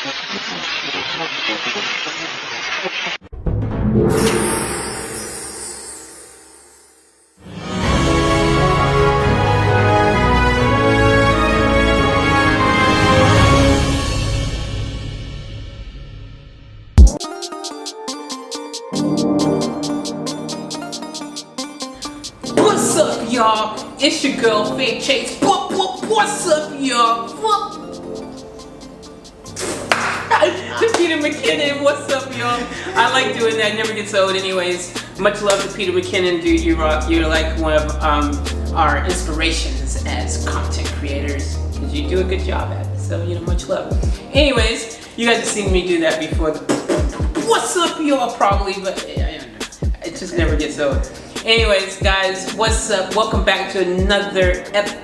What's up, y'all? It's your girl, Fake Chase. What's up, y'all? Peter McKinnon, what's up, y'all? I like doing that, never gets old. Anyways, much love to Peter McKinnon, dude. You rock. You're like one of our inspirations as content creators, because you do a good job at it. So, much love. Anyways, you guys have seen me do that before. What's up, y'all? Probably, but it just never gets old. Anyways, guys, what's up? Welcome back to another epic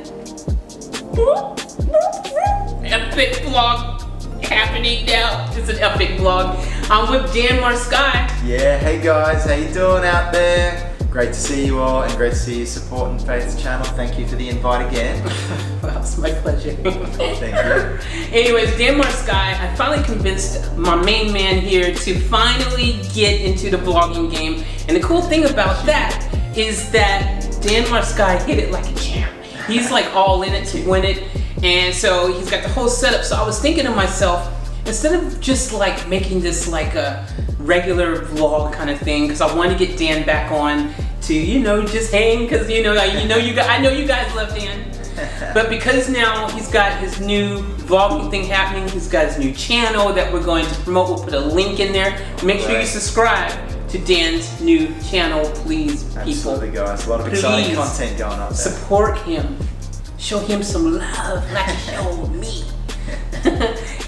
vlog happening now. It's an epic vlog. I'm with Dan Sky. Yeah, hey guys, how you doing out there? Great to see you all and great to see you supporting Faith's channel. Thank you for the invite again. Well, it's my pleasure. Thank you. Anyways, Dan Sky, I finally convinced my main man here to finally get into the vlogging game. And the cool thing about that is that Dan Sky hit it like a champ. He's like all in it to win it. And so he's got the whole setup. So I was thinking to myself, instead of just like making this like a regular vlog kind of thing, because I want to get Dan back on to, just hang, because I know you guys love Dan. But because now he's got his new vlogging thing happening, he's got his new channel that we're going to promote. We'll put a link in there. Make sure you subscribe to Dan's new channel, please, people. Absolutely, guys. A lot of exciting content going up there. Support him. Show him some love like you show me.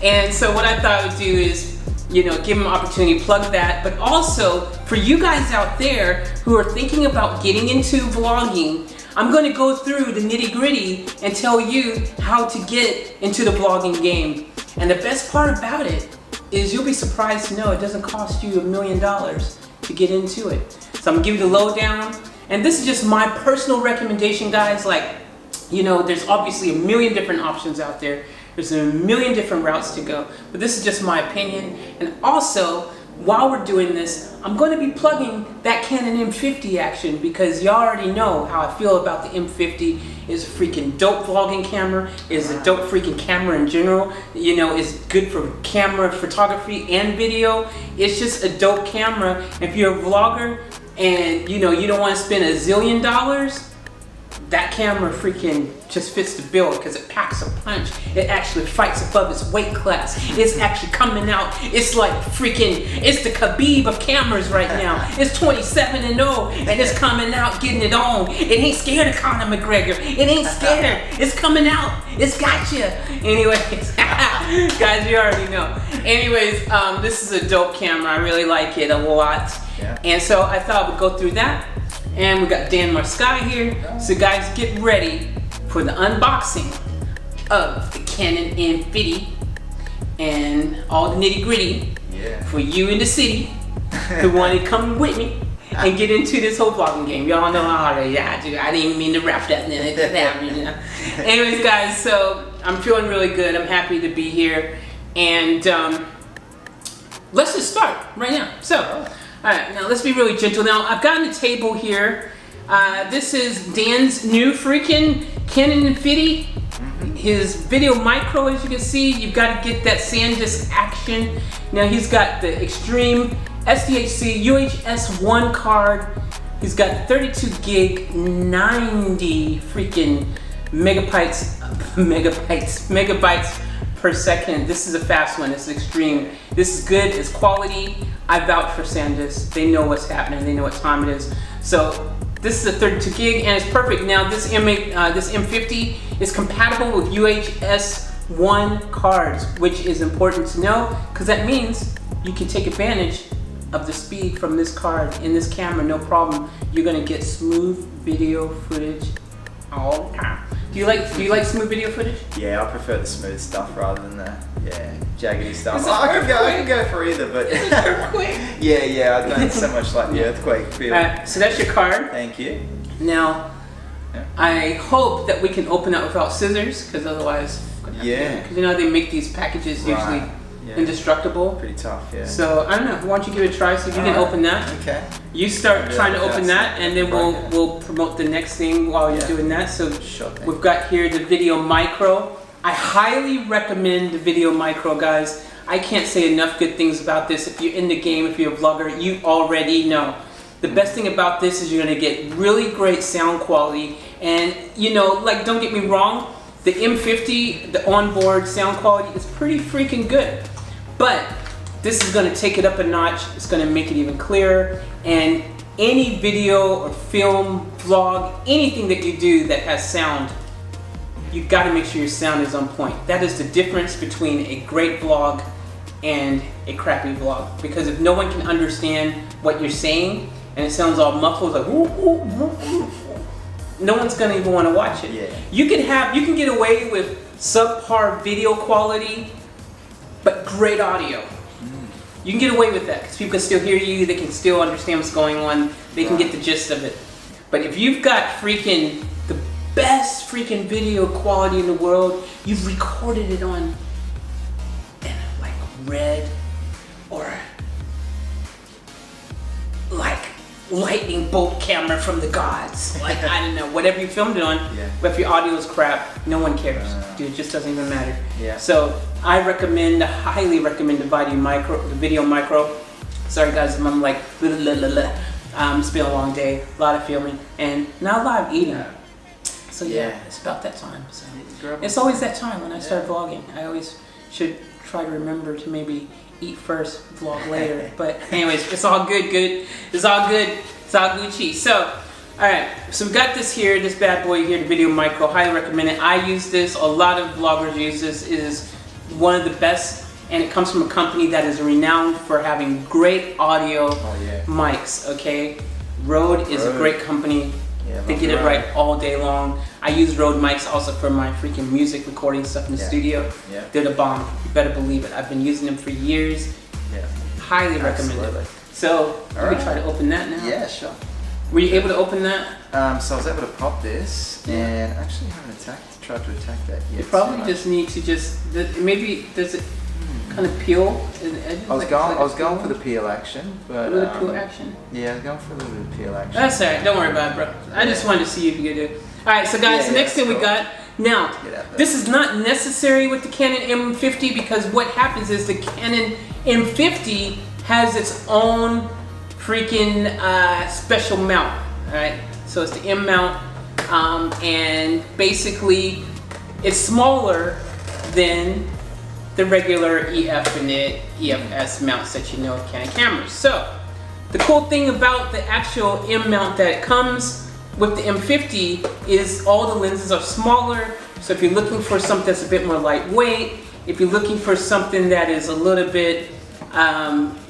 And so what I thought I would do is, give him an opportunity to plug that, but also for you guys out there who are thinking about getting into vlogging, I'm going to go through the nitty-gritty and tell you how to get into the vlogging game. And the best part about it is you'll be surprised to know it doesn't cost you $1 million to get into it. So I'm going to give you the lowdown. And this is just my personal recommendation, guys. There's obviously a million different options out there. There's a million different routes to go. But this is just my opinion. And also, while we're doing this, I'm going to be plugging that Canon M50 action, because y'all already know how I feel about the M50. It's a freaking dope vlogging camera. It's a dope freaking camera in general. It's good for camera photography and video. It's just a dope camera. If you're a vlogger and you don't want to spend $1 zillion, that camera freaking just fits the bill, because it packs a punch. It actually fights above its weight class. It's actually coming out. It's like it's the Khabib of cameras right now. It's 27-0 and it's coming out getting it on. It ain't scared of Conor McGregor. It ain't scared. It's coming out. It's got you. Anyways, guys, you already know. Anyways, this is a dope camera. I really like it a lot. Yeah. And so I thought I would go through that. And we got Dan Sky here. So guys, get ready for the unboxing of the Canon M50 and all the nitty gritty for you in the city who want to come with me and get into this whole vlogging game. Y'all know how I do. I didn't even mean to wrap that in. Anyways, guys, so I'm feeling really good. I'm happy to be here. And let's just start right now. So. Alright, now let's be really gentle. Now, I've got on the table here, this is Dan's new freaking Canon M50. His video micro, as you can see, you've got to get that SanDisk action. Now, he's got the Extreme SDHC UHS-1 card. He's got 32 gig, 90 freaking megabytes per second. This is a fast one. This is extreme. This is good. It's quality. I vouch for SanDisk. They know what's happening. They know what time it is. So this is a 32 gig and it's perfect. Now this M50 is compatible with UHS-1 cards, which is important to know, because that means you can take advantage of the speed from this card in this camera, no problem. You're gonna get smooth video footage all the time. Do you like smooth video footage? Yeah, I prefer the smooth stuff rather than the jaggedy stuff. I can go for either, but yeah, I don't so much like the earthquake feel. So that's your card. Thank you. Now, I hope that we can open it without scissors, because otherwise, because they make these packages usually indestructible. Pretty tough, yeah. So I don't know. Why don't you give it a try? So you can open that. Okay. You start trying to open that, and then we'll promote the next thing while you're doing that. So we've got here the Video Micro. I highly recommend the Video Micro, guys. I can't say enough good things about this. If you're in the game, if you're a vlogger, you already know. The best thing about this is you're gonna get really great sound quality, and you know, like, don't get me wrong, the M50, the onboard sound quality is pretty freaking good, but this is gonna take it up a notch. It's gonna make it even clearer, and any video or film, vlog, anything that you do that has sound, you gotta make sure your sound is on point. That is the difference between a great vlog and a crappy vlog, because if no one can understand what you're saying and it sounds all muffled, like woo, woo, woo, woo, no one's gonna even want to watch it. Yeah. You can get away with subpar video quality, but great audio. You can get away with that because people can still hear you, they can still understand what's going on, they can get the gist of it. But if you've got freaking the best freaking video quality in the world, you've recorded it on like red or like lightning bolt camera from the gods, like I don't know, whatever you filmed it on. But if your audio is crap, no one cares, dude. It just doesn't even matter. So I highly recommend the Video Micro. Sorry guys, I'm like it's been a long day, a lot of filming and not a lot of eating. So yeah, it's about that time. So it's always that time when I start vlogging. I always should try to remember to maybe eat first, vlog later. But anyways, it's all good. It's all good. It's all Gucci. So, all right. So we got this here, this bad boy here, the Video Micro. Highly recommend it. I use this. A lot of vloggers use this. It is one of the best, and it comes from a company that is renowned for having great audio mics. Okay, Rode is a great company. They get it right all day long. I use Rode mics also for my freaking music recording stuff in the studio. They're the bomb. You better believe it. I've been using them for years. Highly recommend it. So you can try to open that now. Yeah, sure. Were you able to open that? So I was able to pop this and actually haven't tried to attack that yet. You probably just need to maybe does it kind of peel? I was going for the peel action, but a little peel action. Yeah, I was going for a little bit of peel action. That's alright. Don't worry about it, bro. I just wanted to see if you could do it. All right, so guys, the next thing we got. Now, this is not necessary with the Canon M50 because what happens is the Canon M50 has its own freaking special mount. All right, so it's the M mount, and basically it's smaller than the regular EF and the EFS mounts that you know of Canon cameras. So the cool thing about the actual M mount that it comes with the M50 is all the lenses are smaller. So if you're looking for something that's a bit more lightweight, if you're looking for something that is a little bit,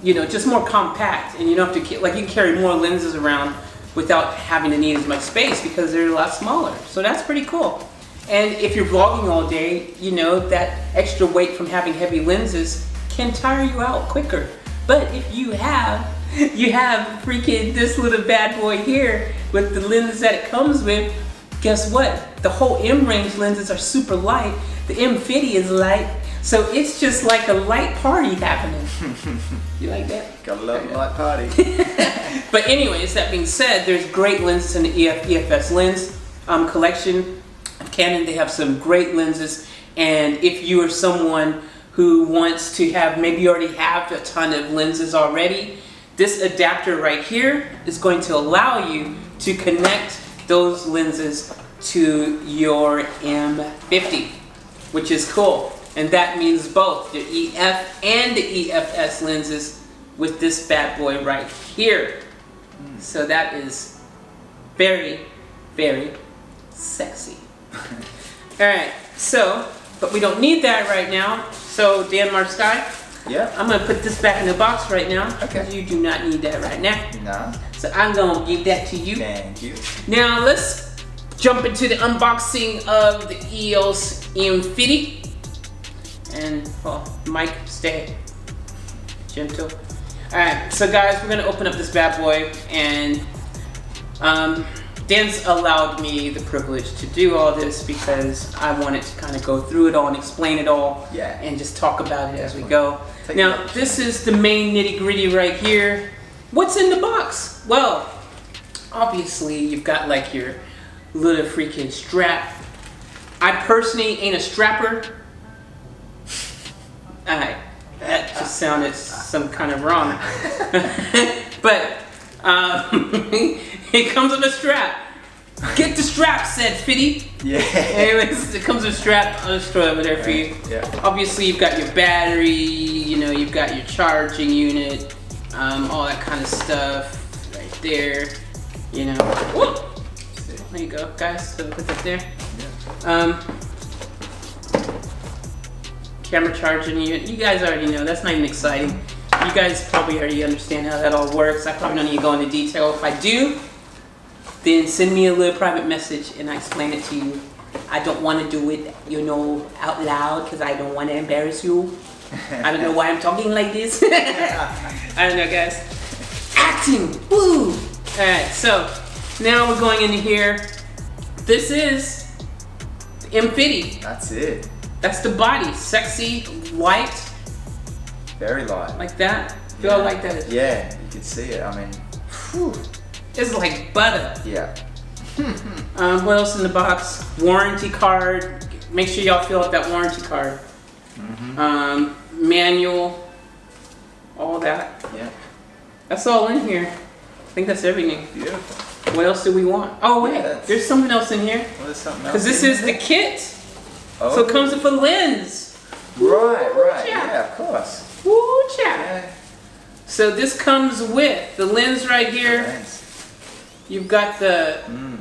you know, just more compact, and you don't have to, like, you can carry more lenses around without having to need as much space because they're a lot smaller. So that's pretty cool. And if you're vlogging all day, you know, that extra weight from having heavy lenses can tire you out quicker. But if you have freaking this little bad boy here with the lenses that it comes with, guess what? The whole M-range lenses are super light. The M50 is light. So it's just like a light party happening. You like that? Gotta love a light party. But anyways, that being said, there's great lenses in the EFS lens collection. Canon, they have some great lenses, and if you are someone who wants to have, maybe you already have a ton of lenses already, this adapter right here is going to allow you to connect those lenses to your M50, which is cool. And that means both the EF and the EFS lenses with this bad boy right here. So that is very, very sexy. Alright, so, but we don't need that right now. So, Dan Marsky, I'm going to put this back in the box right now. Because you do not need that right now. No. So, I'm going to give that to you. Thank you. Now, let's jump into the unboxing of the EOS M50. And, well, Mike, stay gentle. Alright, so guys, we're going to open up this bad boy. And, Dan's allowed me the privilege to do all this because I wanted to kind of go through it all and explain it all, Yeah. and just talk about it as we go. Take Now, this is the main nitty gritty right here. What's in the box? Well, obviously you've got like your little freaking strap. I personally ain't a strapper. Alright, that just sounded some kind of wrong. But it comes with a strap. Get the strap, said Fitty. Yeah. Anyways, it comes with a strap. I'll just throw it over there for you. Yeah. Obviously, you've got your battery, you know, you've got your charging unit, all that kind of stuff right there. You know. Whoop. There you go, guys. So put that there. Camera charging unit. You guys already know. That's not even exciting. You guys probably already understand how that all works. I probably don't need to go into detail. If I do, then send me a little private message and I explain it to you. I don't want to do it, you know, out loud because I don't want to embarrass you. I don't know why I'm talking like this. I don't know, guys. Acting, woo! All right, so now we're going into here. This is the M50. That's it. That's the body, sexy, light, Very light. like that. Feel how light that is. Yeah, you can see it. I mean, Whew. It's like butter. yeah. What else in the box? Warranty card. Make sure y'all fill out that warranty card. Manual. All that. Yeah. That's all in here. I think that's everything. Beautiful. What else do we want? Oh wait, Yeah, there's something else in here. Well, there's something else. Because this in is there. the kit. Oh. So it comes with a lens. Right, right. Yeah. Yeah, of course. Woo cha. Yeah. So this comes with the lens right here. Lens. You've got the Mm.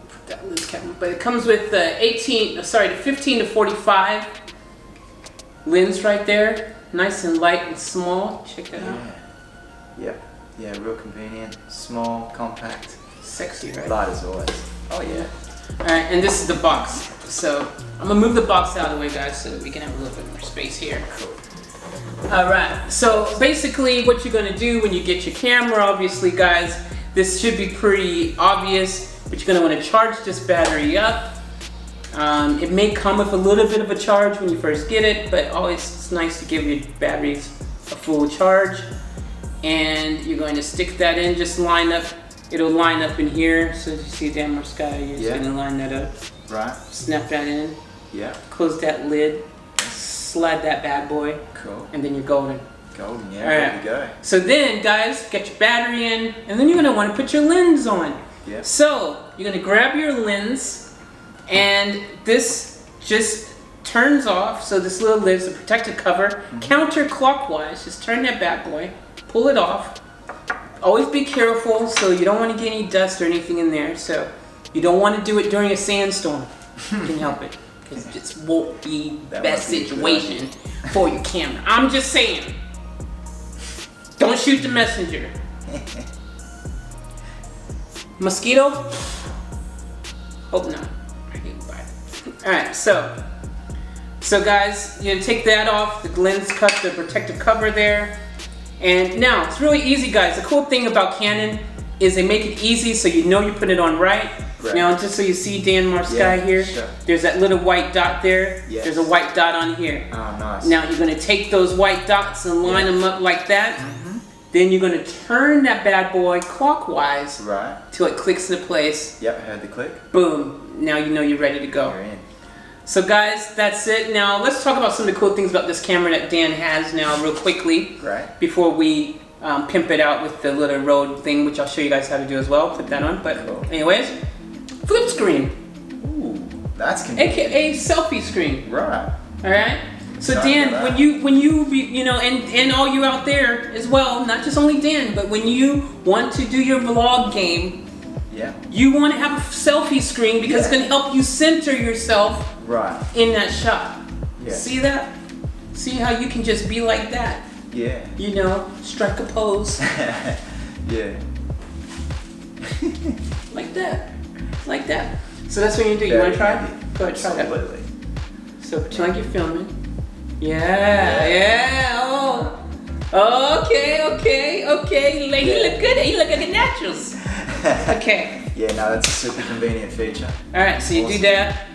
put that lens camera, but it comes with the 15 to 45 lens right there. Nice and light and small. Check that out. Yeah. Yep. Yeah, real convenient. Small, compact. Sexy, right? Light as always. Oh yeah. Alright, and this is the box. So I'm gonna move the box out of the way, guys, so that we can have a little bit more space here. Alright, so basically what you're gonna do when you get your camera, obviously, guys, this should be pretty obvious, but you're gonna wanna charge this battery up. It may come with a little bit of a charge when you first get it, but always it's nice to give your batteries a full charge. And you're going to stick that in, just line up. It'll line up in here. So as you see down more sky, you're just gonna line that up. Right. Snap that in. Yeah. Close that lid. Slide that bad boy. Cool. And then you're golden. Golden, yeah. All right. There we go. So then, guys, get your battery in, and then you're gonna want to put your lens on. Yep. So you're gonna grab your lens, and this just turns off. So this little lid's a protective cover. Counterclockwise, just turn that bad boy, pull it off. Always be careful, so you don't want to get any dust or anything in there. So you don't want to do it during a sandstorm. You can help it, because it just won't be the That best might be situation for your camera. I'm just saying. Don't shoot the messenger. Mosquito? Hope not. Alright, so guys, you take that off, the lens cut, the protective cover there. And now, it's really easy, guys. The cool thing about Canon is they make it easy so you know you put it on right. Right. Now, just so you see Dan Sky here, sure. there's that little white dot there. Yes. There's a white dot on here. Oh, nice. Now, you're going to take those white dots and line them up like that. Then you're going to turn that bad boy clockwise Right. till it clicks into place. Yep, I heard the click. Boom. Now you know you're ready to go. You're in. So guys, that's it. Now let's talk about some of the cool things about this camera that Dan has now real quickly. Right. Before we pimp it out with the little Rode thing, which I'll show you guys how to do as well. Put that on. But Cool. anyways, flip screen. Ooh, that's convenient. AKA selfie screen. Right. All right. So Sorry Dan, about that. when you you know, and all you out there as well, not just only Dan, but when you want to do your vlog game, Yeah. you want to have a selfie screen because it's going to help you center yourself Right. in that shot. Yeah. See that? See how you can just be like that? Yeah. You know, strike a pose Yeah. like that, like that. So that's what you do. You want to try? Go ahead, try that. Absolutely. So pretend like you're filming. Yeah, yeah. Oh, okay. He look good. He look like a naturals. Okay. Yeah, no, that's a super convenient feature. All right, so you do that.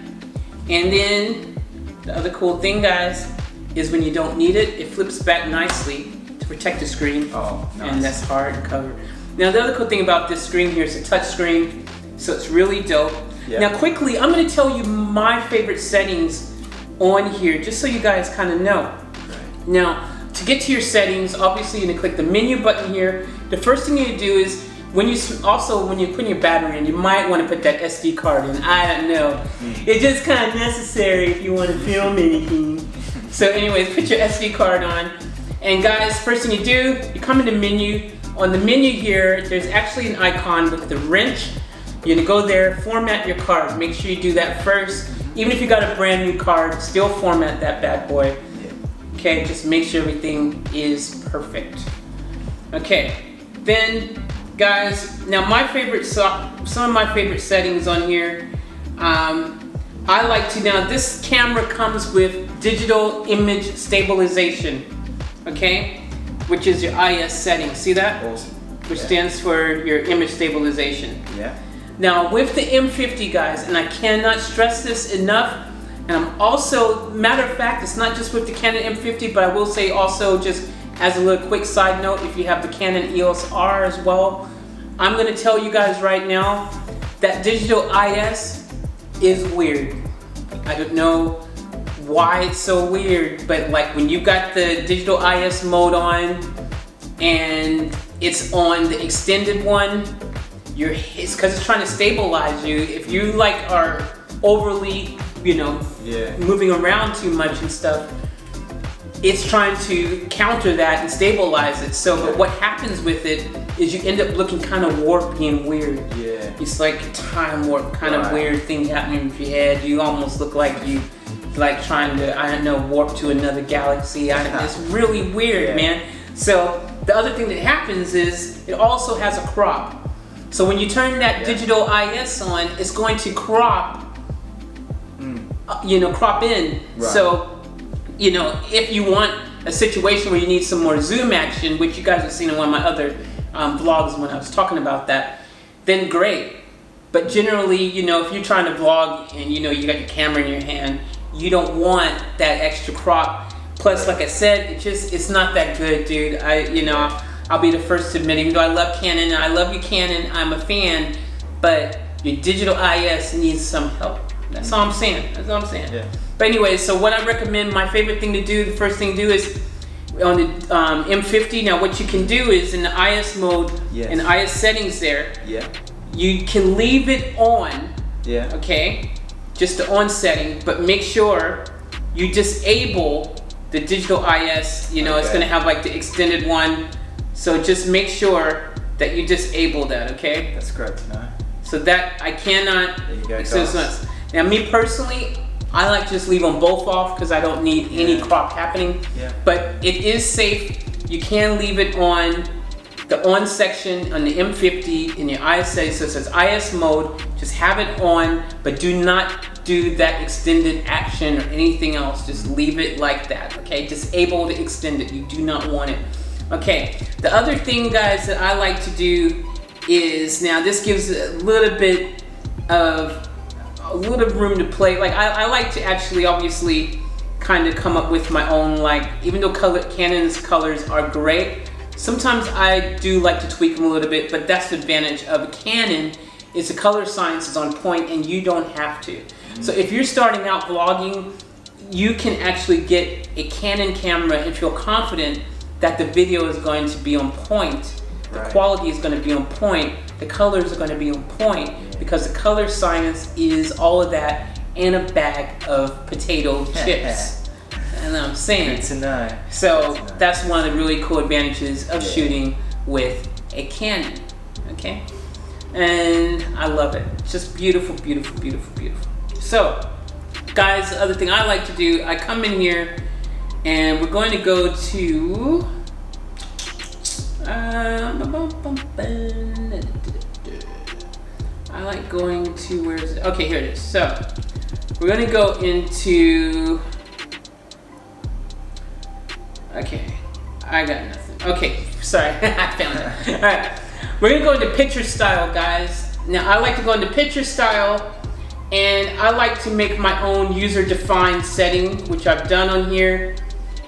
And then the other cool thing, guys, is when you don't need it, it flips back nicely to protect the screen. Oh, nice. And that's hard cover. Now the other cool thing about this screen here is a touch screen, so it's really dope. Yep. Now quickly, I'm gonna tell you my favorite settings on here, just so you guys kind of know. Right. Now, to get to your settings, obviously you're gonna click the menu button here. The first thing you do is, when you're putting your battery in, you might want to put that SD card in. I don't know. It's just kind of necessary if you want to film anything. So anyways, put your SD card on. And guys, first thing you do, you come in the menu. On the menu here, there's actually an icon with the wrench. You're gonna go there, format your card. Make sure you do that first. Even if you got a brand new card, still format that bad boy. Okay, just make sure everything is perfect. Okay, then guys, now some of my favorite settings on here. I like to, now this camera comes with digital image stabilization, okay? Which is your IS setting, see that? Awesome. Which stands for your image stabilization. Yeah. Now with the M50 guys, and I cannot stress this enough, and I'm also, matter of fact, it's not just with the Canon M50, but I will say also, just as a little quick side note, if you have the Canon EOS R as well, I'm gonna tell you guys right now that digital IS is weird. I don't know why it's so weird, but like when you got the digital IS mode on and it's on the extended one, it's because it's trying to stabilize you. If you like are overly, you know, moving around too much and stuff, it's trying to counter that and stabilize it. So, but what happens with it is you end up looking kind of warpy and weird. Yeah. It's like a time warp kind of weird thing happening with your head. You almost look like you, like trying to, I don't know, warp to another galaxy. It's really weird, man. So the other thing that happens is it also has a crop. So when you turn that digital IS on, it's going to crop, you know, crop in. Right. So, you know, if you want a situation where you need some more zoom action, which you guys have seen in one of my other vlogs when I was talking about that, then great. But generally, you know, if you're trying to vlog and you know you got your camera in your hand, you don't want that extra crop. Plus, like I said, it's not that good, dude. I'll be the first to admit, even though I love Canon, and I love you Canon, I'm a fan, but your digital IS needs some help. That's all I'm saying. That's all I'm saying. Yeah. But anyway, so what I recommend, my favorite thing to do, the first thing to do is on the M50. Now, what you can do is in the IS mode, in IS settings there, you can leave it on. Okay, just the on setting, but make sure you disable the digital IS. You know, it's going to have like the extended one. So just make sure that you disable that. Okay. That's great to know. So that I cannot. There you go, guys. Now, me personally, I like to just leave them both off because I don't need any crop happening. But it is safe. You can leave it on the on section on the M50 in your IS settings. So it says IS mode. Just have it on, but do not do that extended action or anything else. Just leave it like that. Okay, disable the extended. You do not want it. Okay. The other thing, guys, that I like to do is, now this gives a little bit of room to play. Like I like to actually obviously kind of come up with my own, like, even though Canon's colors are great, sometimes I do like to tweak them a little bit, but that's the advantage of a Canon, is the color science is on point and you don't have to. So if you're starting out vlogging, you can actually get a Canon camera and feel confident that the video is going to be on point. The quality is going to be on point. The colors are going to be on point because the color science is all of that in a bag of potato chips. And I'm saying. Good to know. So that's one of the really cool advantages of shooting with a Canon. Okay? And I love it. It's just beautiful, beautiful, beautiful, beautiful. So, guys, the other thing I like to do, I come in here and we're going to go to I like going to, where is it? Okay, here it is. So we're going to go into, okay, I got nothing. Okay, sorry, I found it. All right, We're gonna go into picture style, guys. Now I like to go into picture style, and I like to make my own user-defined setting, which I've done on here.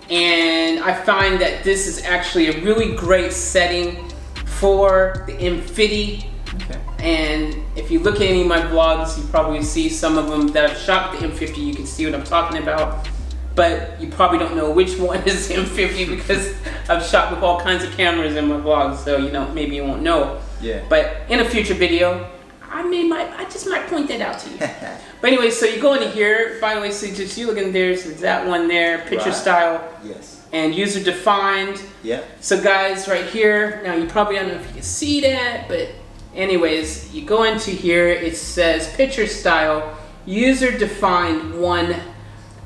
And I find that this is actually a really great setting for the M50. Okay. And if you look at any of my vlogs, you probably see some of them that I've shot with the M50. You can see what I'm talking about. But you probably don't know which one is the M50 because I've shot with all kinds of cameras in my vlogs, so you know, maybe you won't know. Yeah. But in a future video, I just might point that out to you. But anyway, so you go into here. By the way, so just you looking there, so that one there, picture style. Yes. And user defined. Yeah. So guys, right here, now you probably don't know if you can see that, but anyways, you go into here, it says picture style, user defined 1.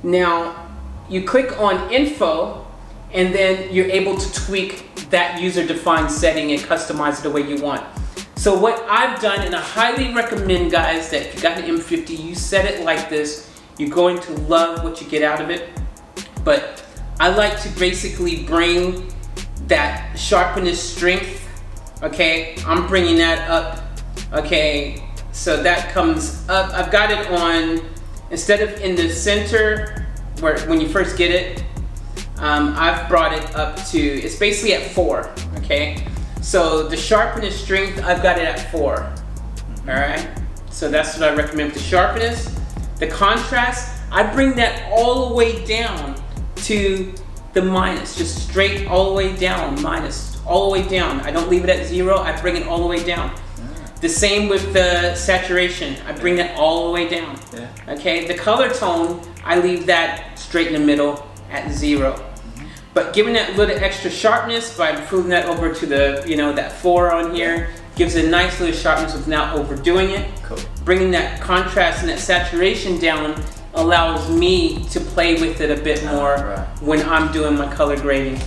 Now, you click on info, and then you're able to tweak that user-defined setting and customize it the way you want. So what I've done, and I highly recommend, guys, that if you got an M50, you set it like this, you're going to love what you get out of it. But I like to basically bring that sharpness strength, okay? I'm bringing that up, okay? So that comes up. I've got it on, instead of in the center, where when you first get it, I've brought it up to, it's basically at 4, okay? So the sharpness strength, I've got it at 4, all right? So that's what I recommend for the sharpness. The contrast, I bring that all the way down to the minus, just straight all the way down, minus, all the way down. I don't leave it at 0, I bring it all the way down. The same with the saturation. I bring that all the way down. Yeah. Okay, the color tone, I leave that straight in the middle at 0. But giving that little extra sharpness by improving that over to the, you know, that 4 on here, gives a nice little sharpness without overdoing it. Cool. Bringing that contrast and that saturation down allows me to play with it a bit more when I'm doing my color grading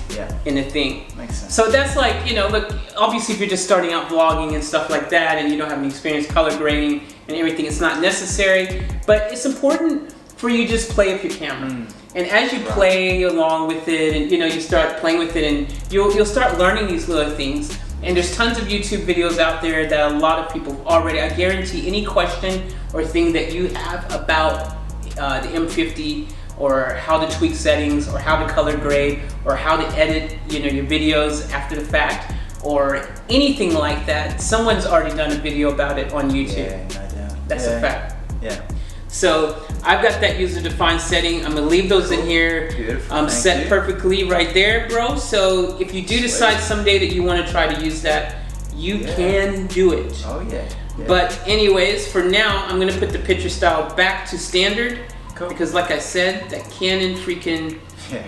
in the thing. Makes sense. So that's like, you know, look, obviously if you're just starting out vlogging and stuff like that and you don't have any experience color grading and everything, it's not necessary, but it's important for you to just play with your camera. And as you play along with it and you know, you start playing with it and you'll start learning these little things. And there's tons of YouTube videos out there that a lot of people already, I guarantee any question or thing that you have about the M50 or how to tweak settings or how to color grade or how to edit, you know, your videos after the fact or anything like that, someone's already done a video about it on YouTube. Yeah, I know. That's a fact. Yeah. So I've got that user-defined setting. I'm gonna leave those in here. Beautiful. Set perfectly right there, bro. So if you do decide someday that you want to try to use that, you can do it. Oh yeah. But anyways, for now, I'm gonna put the picture style back to standard because, like I said, that Canon freaking,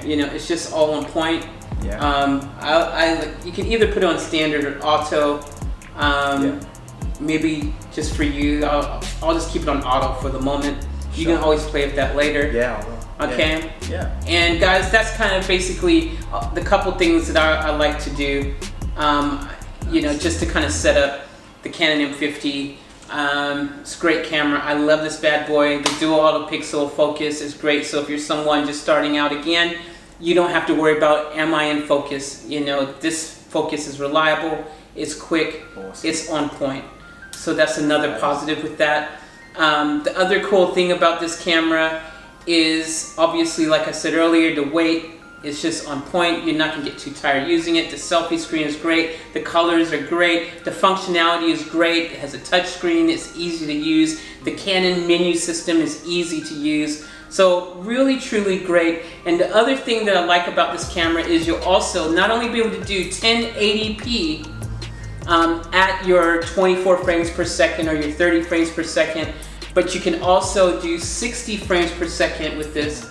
you know, it's just all on point. Yeah. You can either put it on standard or auto. Maybe just for you, I'll just keep it on auto for the moment. You can always play with that later. Yeah, I will. Okay. Yeah. And guys, that's kind of basically the couple things that I like to do. You know, just to kind of set up the Canon M50. It's a great camera. I love this bad boy. The dual auto pixel focus is great. So if you're someone just starting out again, you don't have to worry about am I in focus. You know, this focus is reliable. It's quick. Awesome. It's on point. So that's another positive with that. The other cool thing about this camera is obviously, like I said earlier, the weight is just on point. You're not gonna get too tired using it. The selfie screen is great. The colors are great. The functionality is great. It has a touch screen. It's easy to use. The Canon menu system is easy to use. So really, truly great. And the other thing that I like about this camera is you'll also not only be able to do 1080p at your 24 frames per second or your 30 frames per second, but you can also do 60 frames per second with this,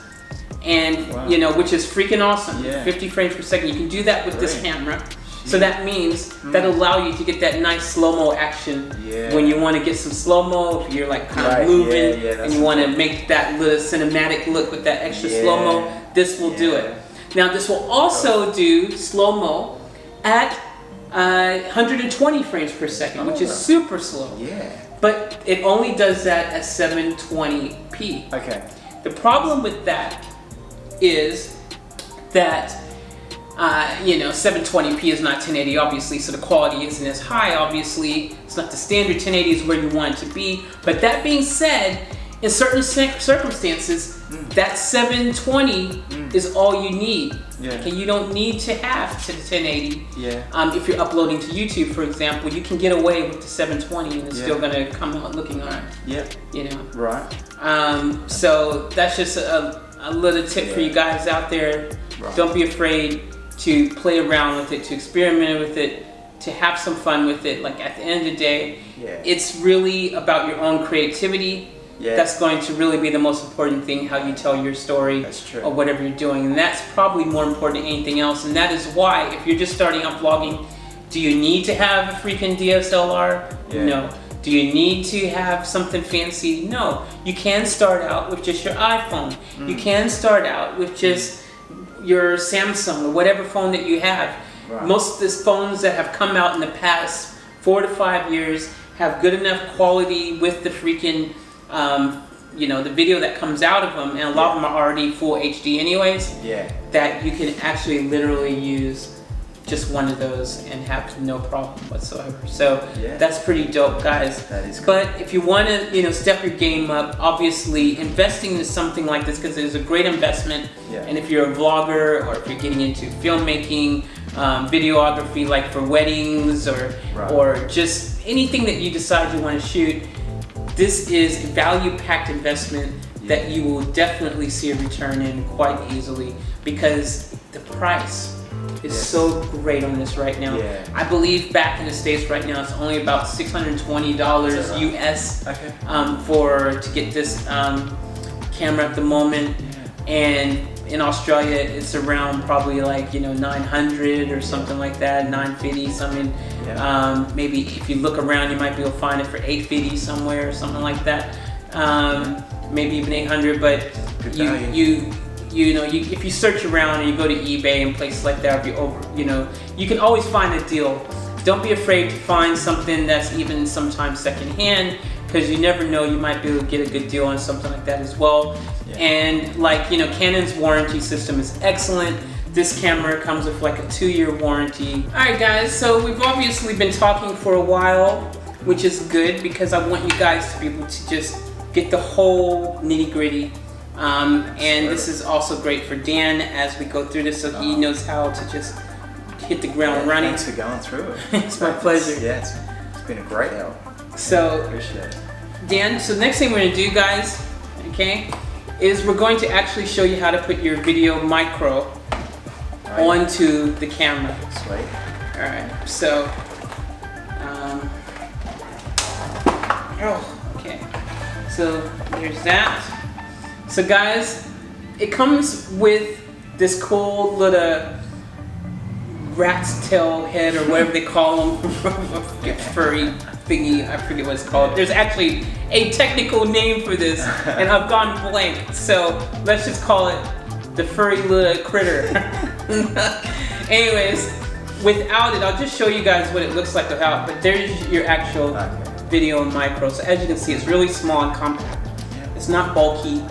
and you know, which is freaking awesome. 50 frames per second. You can do that with this camera. So that means that allow you to get that nice slow-mo action when you want to get some slow-mo, if you're like kind of moving and you want to make that little cinematic look with that extra slow-mo, this will do it. Now this will also do slow-mo at 120 frames per second, which is super slow. But it only does that at 720p. Okay. The problem with that is that you know, 720p is not 1080 obviously, so the quality isn't as high obviously. It's not the standard 1080 is where you want it to be. But that being said, in certain circumstances, that 720 is all you need. Yeah. Okay, you don't need to have to the 1080. Yeah. If you're uploading to YouTube, for example, you can get away with the 720 and it's still gonna come out looking alright. Yeah. You know. Right. So that's just a little tip for you guys out there. Right. Don't be afraid to play around with it, to experiment with it, to have some fun with it. Like at the end of the day, it's really about your own creativity. Yeah. That's going to really be the most important thing, how you tell your story or whatever you're doing. And that's probably more important than anything else. And that is why, if you're just starting out vlogging, do you need to have a freaking DSLR? Yeah. No. Do you need to have something fancy? No. You can start out with just your iPhone. You can start out with just your Samsung or whatever phone that you have. Right. Most of these phones that have come out in the past 4 to 5 years have good enough quality with the freaking you know, the video that comes out of them, and a lot of them are already full HD anyways, that you can actually literally use just one of those and have no problem whatsoever. So that's pretty dope, guys. That is cool. But if you want to, you know, step your game up, obviously investing in something like this, because it is a great investment. And if you're a vlogger, or if you're getting into filmmaking, videography, like for weddings or just anything that you decide you want to shoot, this is a value-packed investment that you will definitely see a return in quite easily, because the price is so great on this right now. I believe back in the States right now it's only about $620 US to get this camera at the moment. And in Australia it's around probably like, you know, 900 or something like that, 950 something. Maybe if you look around you might be able to find it for 850 somewhere or something like that. Maybe even 800, but you know, if you search around and you go to eBay and places like that, you know, you can always find a deal. Don't be afraid to find something that's even sometimes secondhand, because you never know, you might be able to get a good deal on something like that as well. And like, you know, Canon's warranty system is excellent. This camera comes with like a 2-year warranty. Alright guys, so we've obviously been talking for a while, which is good because I want you guys to be able to just get the whole nitty-gritty. And this is also great for Dan as we go through this, so he knows how to just hit the ground running. Thanks for going through it. It's my pleasure. It's been a great help. So, appreciate it. Dan, so the next thing we're going to do, guys, okay, is we're going to actually show you how to put your video micro onto the camera. Sweet. Alright, so, okay, so there's that. So guys, it comes with this cool little rat's tail head or whatever they call them, furry thingy, I forget what it's called. There's actually a technical name for this and I've gone blank, so let's just call it the furry little critter. Anyways, without it, I'll just show you guys what it looks like without, but there's your actual video micro. So as you can see, it's really small and compact. It's not bulky.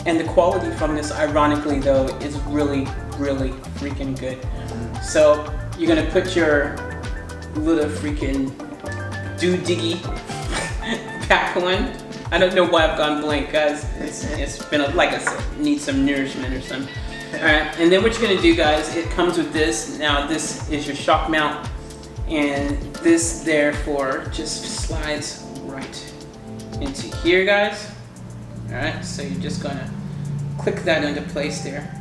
And the quality from this, ironically though, is really, really freaking good. So you're gonna put your little freaking doodiggy back on. I don't know why I've gone blank, guys. It's been, like I said, need some nourishment or something. Alright, and then what you're gonna do, guys, it comes with this. Now this is your shock mount, and this therefore just slides right into here, guys. Alright, so you're just gonna click that into place there.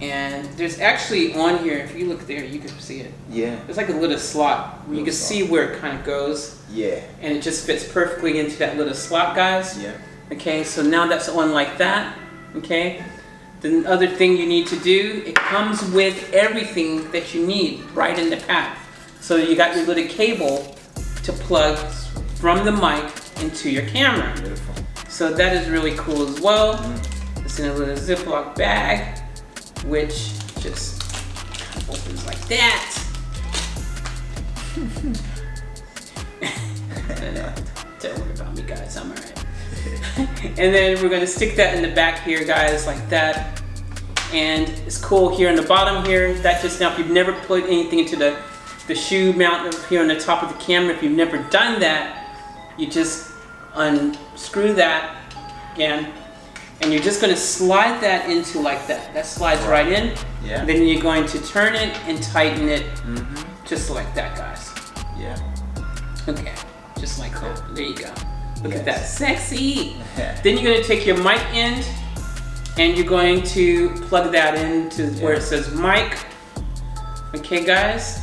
And there's actually on here, if you look there, you can see it. There's like a little slot where you can see where it kind of goes. And it just fits perfectly into that little slot, guys. Okay, so now that's on like that. Okay. The other thing you need to do, it comes with everything that you need right in the pack. So you got your little cable to plug from the mic into your camera. So that is really cool as well. It's in a little Ziploc bag, which just opens like that. Don't worry about me, guys, I'm alright. And then we're gonna stick that in the back here, guys, like that. And it's cool here on the bottom here. That just, now if you've never put anything into the shoe mount up here on the top of the camera, if you've never done that, you just unscrew that again, and you're just going to slide that into like that. That slides right in. Yeah. Then you're going to turn it and tighten it, just like that, guys. Yeah. Okay, just like that. There you go. Look at Yes. that, sexy. Then you're going to take your mic end, and you're going to plug that into where it says mic. Okay, guys.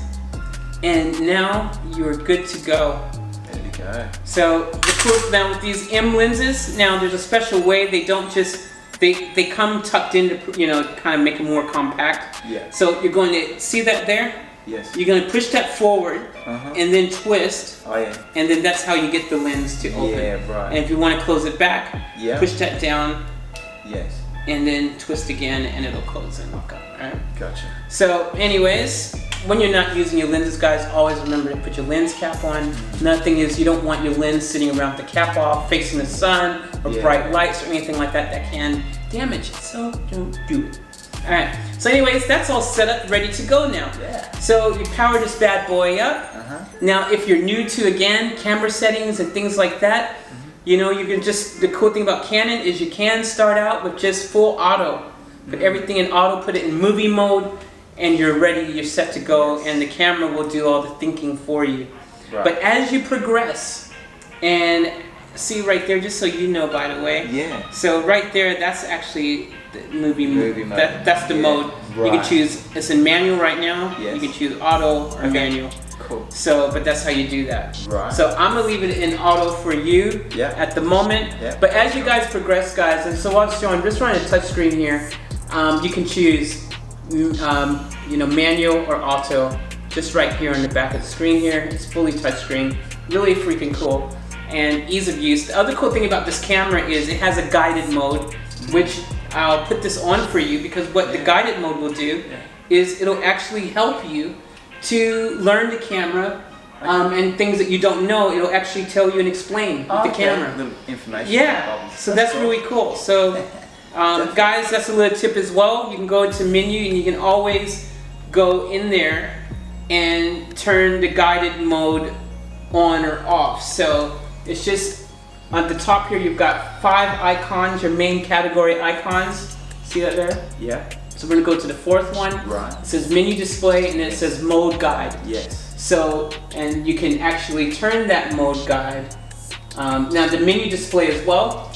And now you're good to go. There you go. So the cool now with these M lenses, now there's a special way. They don't just, they come tucked in to, you know, kind of make them more compact. Yeah. So you're going to see that there? Yes. You're going to push that forward and then twist. Oh yeah. And then that's how you get the lens to open. Yeah, right. And if you want to close it back, push that down. Yes. And then twist again and it'll close and lock up, alright? Gotcha. So anyways, when you're not using your lenses, guys, always remember to put your lens cap on. Another thing is you don't want your lens sitting around with the cap off, facing the sun or bright lights or anything like that that can damage it. So don't do it. Alright, so anyways, that's all set up, ready to go now. Yeah. So you power this bad boy up. Now if you're new to, again, camera settings and things like that, you know, you can just, the cool thing about Canon is you can start out with just full auto. Put everything in auto, put it in movie mode, and you're ready, you're set to go, and the camera will do all the thinking for you. Right. But as you progress, and see right there, just so you know, by the way. Yeah. So right there, that's actually the movie mode. That's the mode. Right. You can choose, it's in manual right now. Yes. You can choose auto or manual. Cool. So, but that's how you do that. Right. So I'm gonna leave it in auto for you at the moment. Yeah. But as you guys progress, guys, and so while I'm showing, just running a touch screen here, you can choose, you know, manual or auto, just right here on the back of the screen here. It's fully touch screen, really freaking cool, and ease of use. The other cool thing about this camera is it has a guided mode, which I'll put this on for you because what the guided mode will do is it'll actually help you to learn the camera and things that you don't know. It'll actually tell you and explain with the camera. Little information. Yeah, so that's really cool. So guys, that's a little tip as well. You can go into menu and you can always go in there and turn the guided mode on or off. So it's just on the top here, you've got 5 icons, your main category icons. See that there? Yeah. So we're gonna go to the 4th one. Right. It says menu display and then it says mode guide. Yes. So, and you can actually turn that mode guide. Now the menu display as well.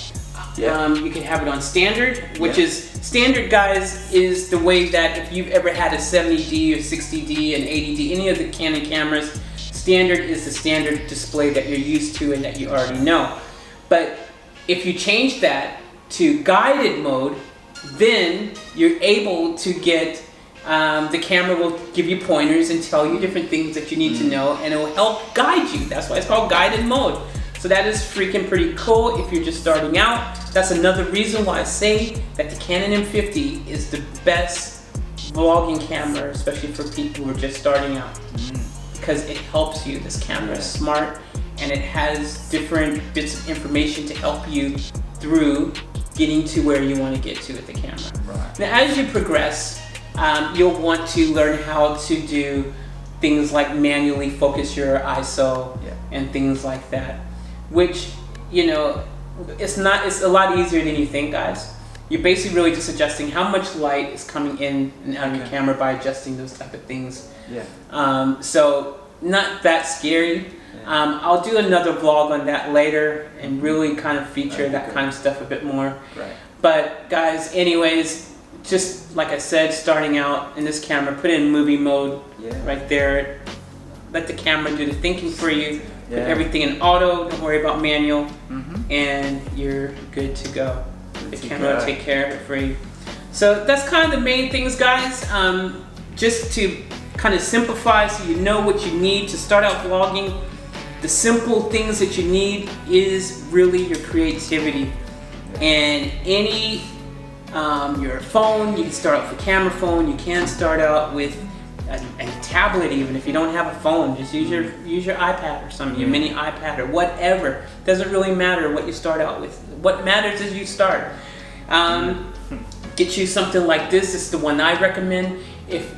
You can have it on standard, which is, standard, guys, is the way that if you've ever had a 70D or 60D and 80D, any of the Canon cameras, standard is the standard display that you're used to and that you already know. But if you change that to guided mode, then you're able to get, the camera will give you pointers and tell you different things that you need to know, and it will help guide you. That's why it's called guided mode. So that is freaking pretty cool if you're just starting out. That's another reason why I say that the Canon M50 is the best vlogging camera, especially for people who are just starting out. Because it helps you. This camera is smart and it has different bits of information to help you through getting to where you want to get to with the camera. Right. Now as you progress, you'll want to learn how to do things like manually focus your ISO and things like that. Which, you know, it's a lot easier than you think, guys. You're basically really just adjusting how much light is coming in and out of your camera by adjusting those type of things. So not that scary. I'll do another vlog on that later and really kind of feature that kind of stuff a bit more. But guys, anyways, just like I said, starting out in this camera, put in movie mode right there. Let the camera do the thinking for you. Put everything in auto, don't worry about manual, and you're good to go. The camera will take care of it for you. So that's kind of the main things, guys. Just to kind of simplify so you know what you need to start out vlogging. The simple things that you need is really your creativity. And any, your phone, you can start out with a camera phone, you can start out with a tablet even. If you don't have a phone, just use your iPad or something, your mini iPad or whatever. Doesn't really matter what you start out with. What matters is you start. get you something like this. This is the one I recommend. If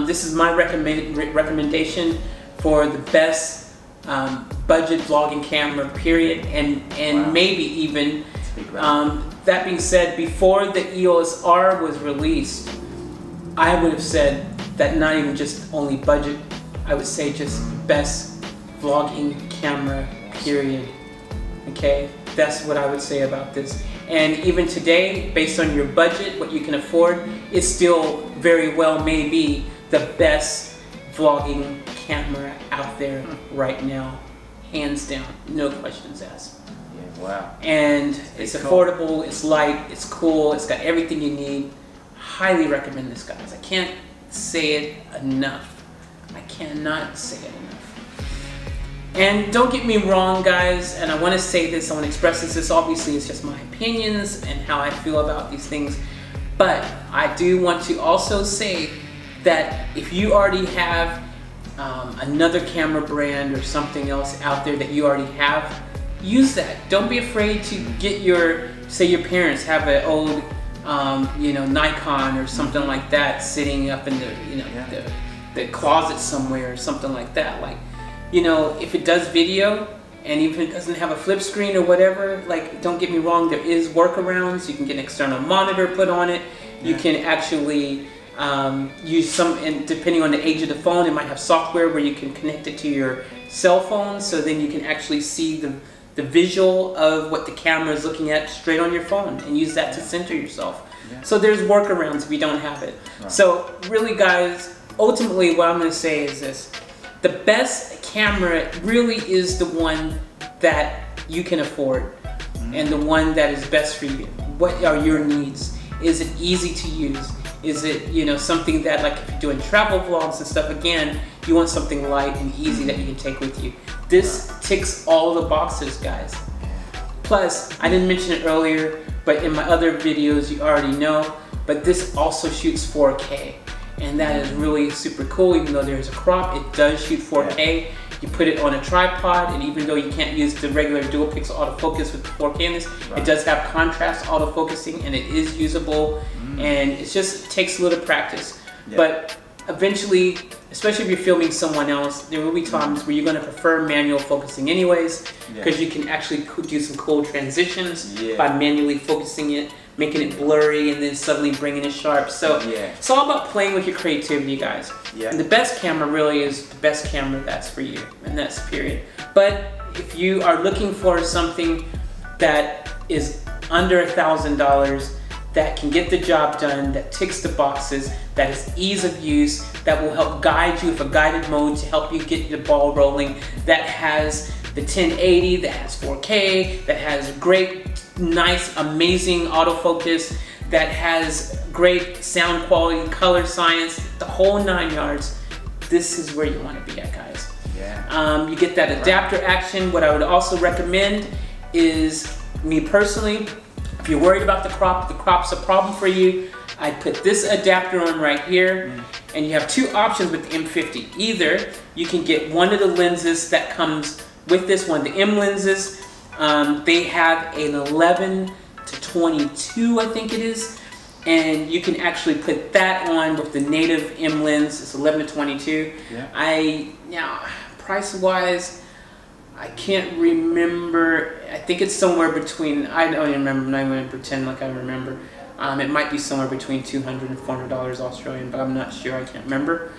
this is my recommendation for the best budget vlogging camera, period, and maybe even. That being said, before the EOS R was released, I would have said that not even just only budget, I would say just best vlogging camera, period. Okay, that's what I would say about this. And even today, based on your budget, what you can afford, it still very well may be the best vlogging camera out there right now, hands down, no questions asked. Wow. And it's affordable, it's light, it's cool, it's got everything you need. Highly recommend this, guys. I can't say it enough. I cannot say it enough. And don't get me wrong, guys, and I want to say this, I want to express this obviously it's just my opinions and how I feel about these things. But I do want to also say that if you already have another camera brand or something else out there that you already have, use that. Don't be afraid to get your, say your parents have an old, Nikon or something like that sitting up in the, the closet somewhere or something like that. Like, if it does video and even if it doesn't have a flip screen or whatever, like, don't get me wrong, there is workarounds. You can get an external monitor put on it. You can actually use some, and depending on the age of the phone, it might have software where you can connect it to your cell phone, so then you can actually see the visual of what the camera is looking at straight on your phone and use that to center yourself. So there's workarounds if you don't have it. So really, guys, ultimately what I'm going to say is this. The best camera really is the one that you can afford and the one that is best for you. What are your needs? Is it easy to use? Is it, something that, like, if you're doing travel vlogs and stuff, again, you want something light and easy that you can take with you. This ticks all the boxes, guys. Plus, I didn't mention it earlier, but in my other videos you already know, but this also shoots 4K. And that is really super cool. Even though there's a crop, it does shoot 4K. You put it on a tripod, and even though you can't use the regular dual pixel autofocus with 4K in this, it does have contrast autofocusing, and it is usable. And it just takes a little practice. But eventually, especially if you're filming someone else, there will be times where you're going to prefer manual focusing anyways, because you can actually do some cool transitions by manually focusing it, making it blurry, and then suddenly bringing it sharp. So it's all about playing with your creativity, guys. And the best camera really is the best camera that's for you, and that's period. But if you are looking for something that is under $1,000, that can get the job done, that ticks the boxes, that is ease of use, that will help guide you with a guided mode to help you get the ball rolling, that has the 1080, that has 4K, that has great, nice, amazing autofocus, that has great sound quality, color science, the whole 9 yards. This is where you want to be at, guys. You get that adapter action. What I would also recommend is, me personally, if you're worried about the crop's a problem for you, I'd put this adapter on right here, and you have two options with the M50. Either you can get one of the lenses that comes with this one, the M lenses. They have an 11 to 22, I think it is, and you can actually put that on with the native M lens. It's 11 to 22. Now, price-wise, I can't remember. I think it's somewhere between, I don't even remember, I'm not even going to pretend like I remember. It might be somewhere between $200 and $400 Australian, but I'm not sure, I can't remember.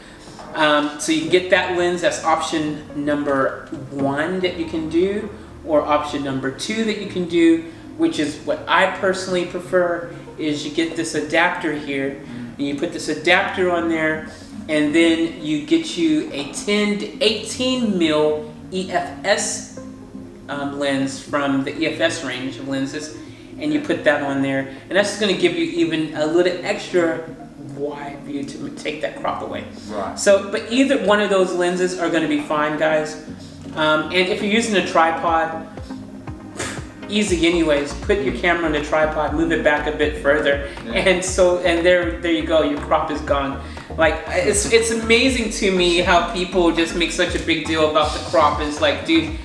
So you can get that lens. That's option number 1 that you can do, or option number 2 that you can do, which is what I personally prefer, is you get this adapter here, and you put this adapter on there, and then you get you a 10 to 18 mil EFS lens from the EFS range of lenses, and you put that on there, and that's going to give you even a little extra wide view to take that crop away. So, but either one of those lenses are going to be fine, guys. And if you're using a tripod, easy anyways. Put your camera on the tripod, move it back a bit further, and there you go. Your crop is gone. Like, it's amazing to me how people just make such a big deal about the crop. It's like, dude,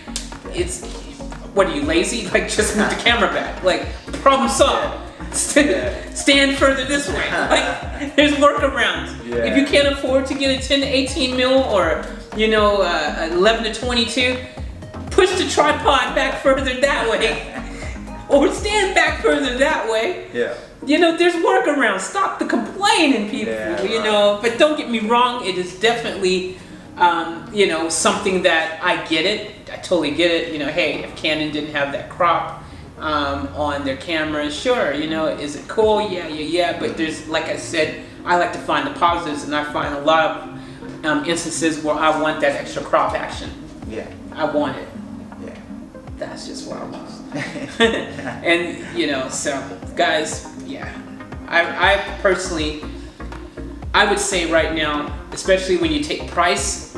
what are you, lazy? Like, just move the camera back. Like, problem solved. stand further this way. Like, there's workarounds. Yeah. If you can't afford to get a 10 to 18 mil or, you know, 11 to 22, push the tripod back further that way. Or stand back further that way. Yeah. You know, there's workarounds. Stop the complaining, people. Yeah, you right. know, but don't get me wrong. It is definitely, you know, something that I get it. I totally get it. You know, hey, if Canon didn't have that crop on their cameras, sure. You know, is it cool? Yeah. But there's, like I said, I like to find the positives, and I find a lot of instances where I want that extra crop action. Yeah. I want it. Yeah. That's just what I want. And you know, so guys, yeah, I personally, I would say right now, especially when you take price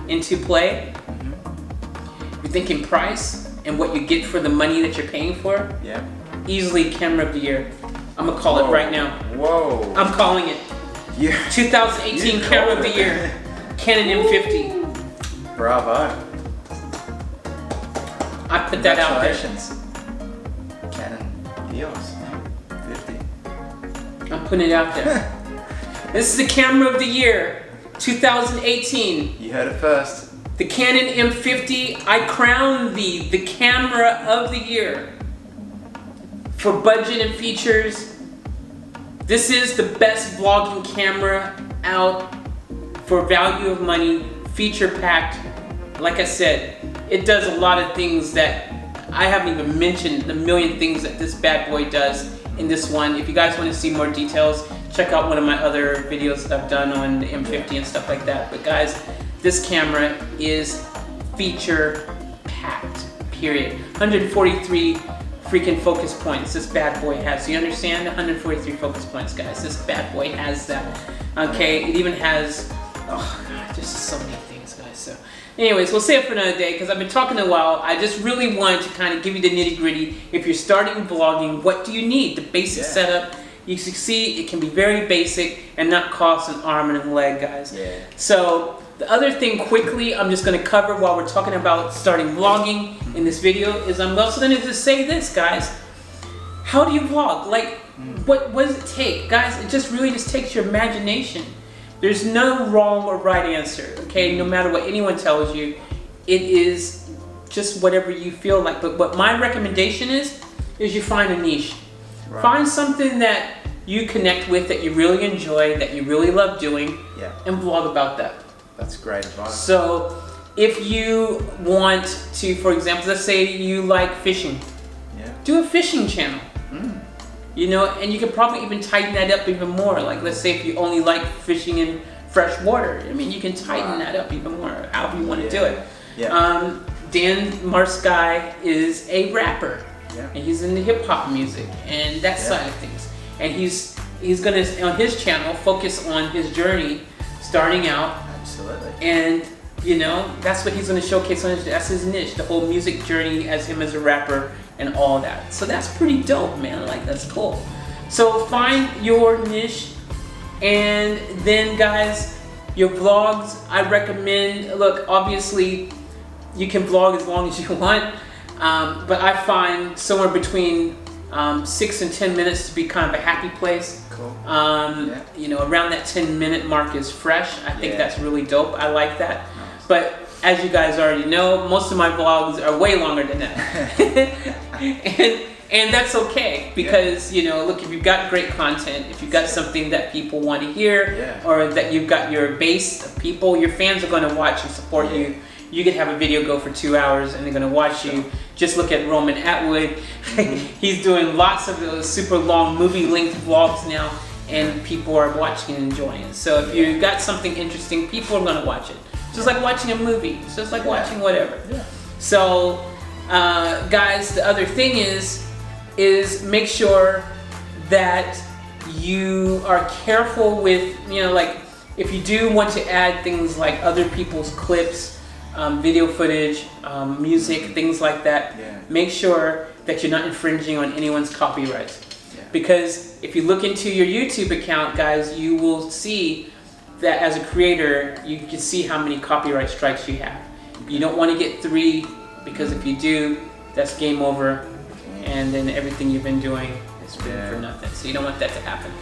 into play, you're thinking price and what you get for the money that you're paying for. Yeah. Easily camera of the year. I'm gonna call it right now. Whoa. I'm calling it. Yeah. 2018 camera of the year, Canon M50. Bravo. I put that out there. Congratulations. Canon EOS 50. I'm putting it out there. This is the camera of the year, 2018. You heard it first. The Canon M50, I crown thee the camera of the year. For budget and features, this is the best vlogging camera out for value of money, feature packed. Like I said, it does a lot of things that I haven't even mentioned, the million things that this bad boy does in this one. If you guys want to see more details, check out one of my other videos that I've done on the M50 and stuff like that. But guys, this camera is feature packed, period. 143 freaking focus points this bad boy has. Do you understand? 143 focus points, guys. This bad boy has that. Okay, it even has, oh God, there's just so many things, guys. So anyways, we'll save it for another day because I've been talking a while. I just really wanted to kind of give you the nitty gritty. If you're starting vlogging, what do you need? The basic setup. You can see it can be very basic and not cost an arm and a leg, guys. Yeah. So the other thing quickly I'm just going to cover while we're talking about starting vlogging in this video is I'm also going to just say this, guys. How do you vlog? Like, what does it take? Guys, it just really just takes your imagination. There's no wrong or right answer, okay? No matter what anyone tells you, it is just whatever you feel like. But what my recommendation is you find a niche. Right. Find something that you connect with, that you really enjoy, that you really love doing, and vlog about that. That's great advice. So if you want to, for example, let's say you like fishing. Do a fishing channel. You know, and you can probably even tighten that up even more. Like, let's say if you only like fishing in fresh water, I mean, you can tighten that up even more, however you want to do it. Dan Marsky is a rapper, and he's into hip hop music and that side of things. And he's gonna, on his channel, focus on his journey starting out. Absolutely. And you know, that's what he's gonna showcase on his, that's his niche, the whole music journey as him as a rapper and all that. So that's pretty dope, man. Like, that's cool. So find your niche, and then guys, your vlogs, I recommend, look, obviously you can vlog as long as you want, but I find somewhere between 6 and 10 minutes to be kind of a happy place. Cool. You know, around that 10-minute mark is fresh. I think that's really dope. I like that. Nice. But as you guys already know, most of my vlogs are way longer than that. and that's okay, because you know, look, if you've got great content, if you've got something that people want to hear, or that you've got your base of people, your fans are going to watch and support you. You could have a video go for 2 hours and they're going to watch you. Just look at Roman Atwood. He's doing lots of those super long movie length vlogs now, and people are watching and enjoying it. So if you've got something interesting, people are going to watch it. Just like watching a movie. It's just like watching whatever. So guys, the other thing is make sure that you are careful with, you know, like if you do want to add things like other people's clips, video footage, music, things like that, make sure that you're not infringing on anyone's copyrights. Because if you look into your YouTube account, guys, you will see that as a creator, you can see how many copyright strikes you have. You don't want to get 3, because if you do, that's game over, and then everything you've been doing is streaming for nothing. So you don't want that to happen.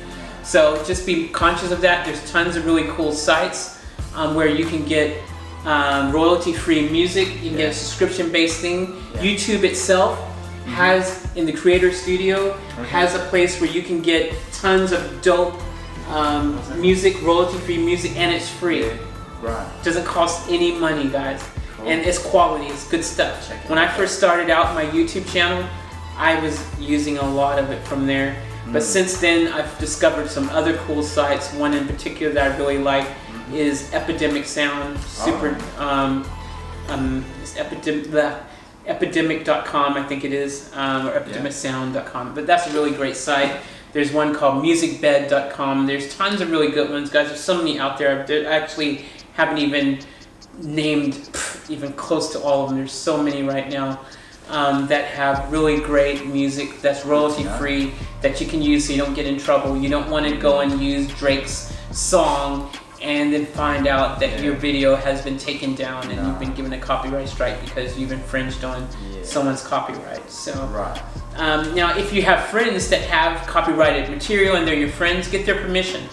So just be conscious of that. There's tons of really cool sites where you can get royalty-free music. You can get a subscription-based thing. YouTube itself has, in the Creator Studio, has a place where you can get tons of dope music, royalty-free music, and it's free. Right. Doesn't cost any money, guys. Cool. And it's quality, it's good stuff. When I first started out my YouTube channel, I was using a lot of it from there. But since then, I've discovered some other cool sites. One in particular that I really like is Epidemic Sound. It's epidemic.com, I think it is, or epidemicsound.com. But that's a really great site. There's one called musicbed.com. There's tons of really good ones, guys. There's so many out there. I actually haven't even named even close to all of them. There's so many right now. That have really great music that's royalty free that you can use so you don't get in trouble. You don't want to go and use Drake's song and then find out that your video has been taken down and you've been given a copyright strike because you've infringed on someone's copyright. So now if you have friends that have copyrighted material and they're your friends, get their permission.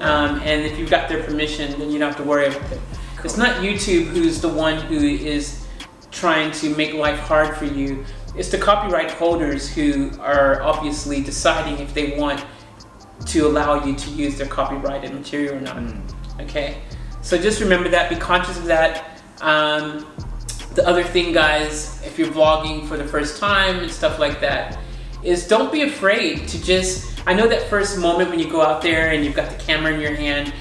And if you've got their permission, then you don't have to worry about it. It's not YouTube who's the one who is trying to make life hard for you. It's the copyright holders who are obviously deciding if they want to allow you to use their copyrighted material or not. Okay, so just remember that, be conscious of that. The other thing, guys, if you're vlogging for the first time and stuff like that, is don't be afraid to just, I know that first moment when you go out there and you've got the camera in your hand,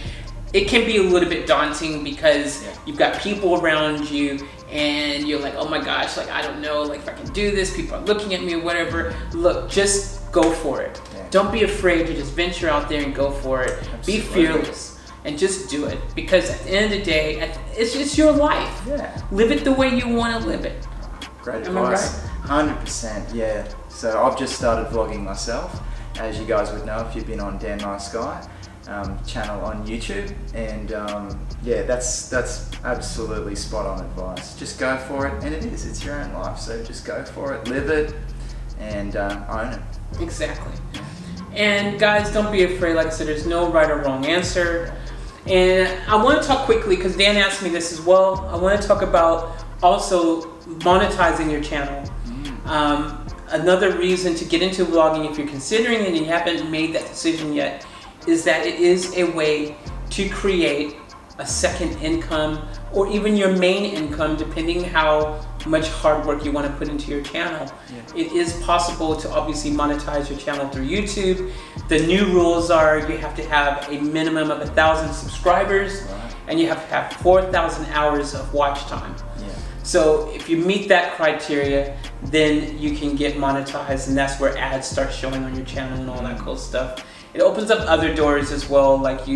it can be a little bit daunting because you've got people around you and you're like, oh my gosh, like I don't know, like if I can do this, people are looking at me or whatever. Look, just go for it. Don't be afraid to just venture out there and go for it. Be fearless and just do it, because at the end of the day, it's your life. Live it the way you want to live it. Great advice. 100%, yeah. So I've just started vlogging myself, as you guys would know if you've been on Dan Nice Guy channel on YouTube, and that's absolutely spot on advice. Just go for it, and it's your own life, so just go for it, live it, and own it. Exactly. And guys, don't be afraid. Like I said, there's no right or wrong answer. And I want to talk quickly, because Dan asked me this as well. I want to talk about also monetizing your channel. Another reason to get into vlogging, if you're considering it and you haven't made that decision yet, is that it is a way to create a second income, or even your main income, depending how much hard work you want to put into your channel. It is possible to obviously monetize your channel through YouTube. The new rules are you have to have a minimum of 1,000 subscribers, and you have to have 4,000 hours of watch time. So if you meet that criteria, then you can get monetized, and that's where ads start showing on your channel and all that cool stuff. It opens up other doors as well, like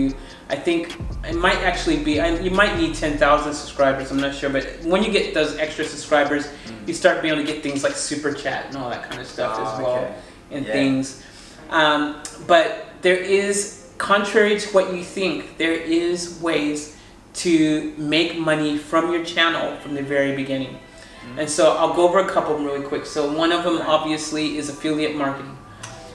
I think it might actually be, you might need 10,000 subscribers, I'm not sure, but when you get those extra subscribers, you start being able to get things like super chat and all that kind of stuff as well, and things. But there is, contrary to what you think, there is ways to make money from your channel from the very beginning. And so I'll go over a couple of them really quick. So one of them obviously is affiliate marketing.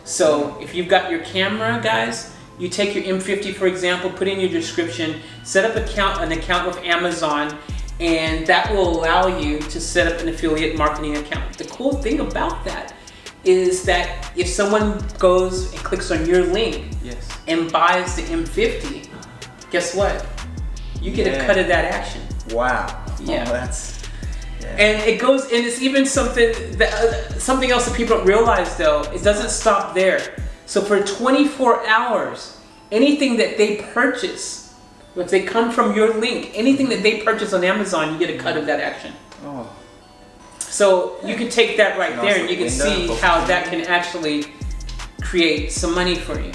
So if you've got your camera, guys, you take your M50 for example, put in your description, set up an account with Amazon, and that will allow you to set up an affiliate marketing account. The cool thing about that is that if someone goes and clicks on your link and buys the M50, guess what? You get a cut of that action. Wow. Yeah. Oh, that's... And it goes, and it's even something else that people don't realize though. It doesn't stop there. So for 24 hours, anything that they purchase, if they come from your link, anything that they purchase on Amazon, you get a cut of that action. So you can take that right there, and you can see how that can actually create some money for you.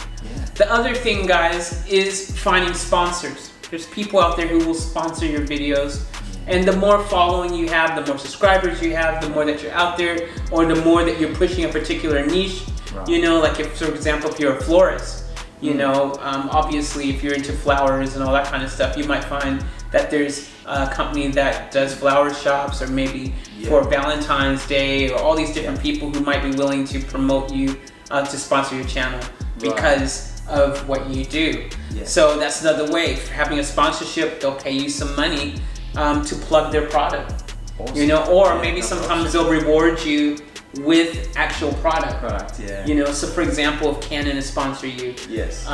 The other thing, guys, is finding sponsors. There's people out there who will sponsor your videos. And the more following you have, the more subscribers you have, the more that you're out there, or the more that you're pushing a particular niche. You know, like if, for example, if you're a florist, you know, obviously if you're into flowers and all that kind of stuff, you might find that there's a company that does flower shops, or maybe for Valentine's Day, or all these different people who might be willing to promote you to sponsor your channel because of what you do. Yeah. So that's another way. For having a sponsorship, they'll pay you some money to plug their product. Awesome. You know, or maybe sometimes they'll reward you with actual product. Yeah. You know, so for example, if Canon is sponsoring you, Yes.